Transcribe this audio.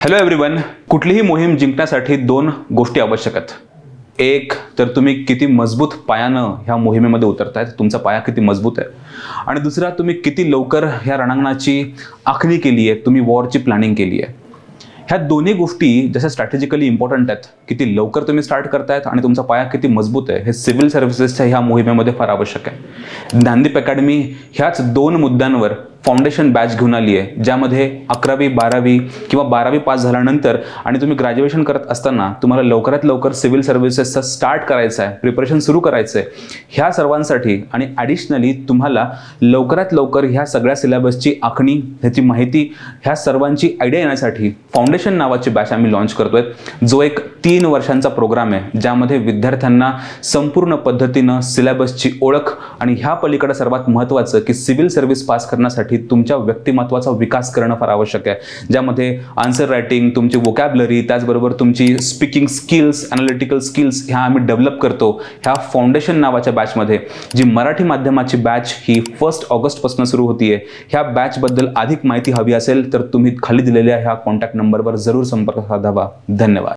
Hello everyone. कुठलीही मोहीम जिंकण्यासाठी दोन गोष्टी आवश्यक आहेत. एक तर तुम्ही किती मजबूत पायानं ह्या मोहिमेमध्ये उतरतायत, तुमचा पाया किती मजबूत आहे, आणि दुसरा तुम्ही किती लवकर ह्या रणांगणाची आखणी केली आहे, तुम्ही वॉरची प्लॅनिंग केली आहे. ह्या दोन्ही गोष्टी जशा स्ट्रॅटेजिकली इम्पॉर्टंट आहेत, किती लवकर तुम्ही स्टार्ट करतायत आणि तुमचा पाया किती मजबूत आहे, हे सिव्हिल सर्व्हिसेसच्या ह्या मोहिमेमध्ये फार आवश्यक आहे. ज्ञानदीप अकॅडमी ह्याच दोन मुद्द्यांवर फाउंडेशन बॅच घेऊन आली आहे, ज्यामध्ये 11वी 12वी किंवा 12वी पास झाल्यानंतर आणि तुम्ही ग्रॅज्युएशन करत असताना तुम्हाला लवकरात लवकर सिव्हिल सर्व्हिसेसचा स्टार्ट करायचं आहे, प्रिपरेशन सुरू करायचं आहे. ह्या सर्वांसाठी आणि ॲडिशनली तुम्हाला लवकरात लवकर ह्या सगळ्या सिलेबसची आखणी, ह्याची माहिती, ह्या सर्वांची आयडिया येण्यासाठी फाउंडेशन नावाची बॅच आम्ही लॉन्च करतोय, जो एक 3 वर्षांचा प्रोग्राम आहे, ज्यामध्ये विद्यार्थ्यांना संपूर्ण पद्धतीनं सिलेबसची ओळख आणि ह्या पलीकडे सर्वात महत्त्वाचं की सिव्हिल सर्व्हिस पास करण्यासाठी तुमच्या व्यक्तिमत्वाचा विकास करणं फार आवश्यक आहे, ज्यामध्ये आन्सर रायटिंग, तुमची वोकॅबलरी, त्याचबरोबर तुमची स्पीकिंग स्किल्स, अनालिटिकल स्किल्स ह्या आम्ही डेव्हलप करतो. ह्या फाउंडेशन नावाच्या बॅचमध्ये, जी मराठी माध्यमाची बॅच ही 1 ऑगस्टपासून सुरू होतीये. ह्या बॅचबद्दल अधिक माहिती हवी असेल तर तुम्ही खाली दिलेल्या ह्या कॉन्टॅक्ट नंबरवर जरूर संपर्क साधावा. धन्यवाद.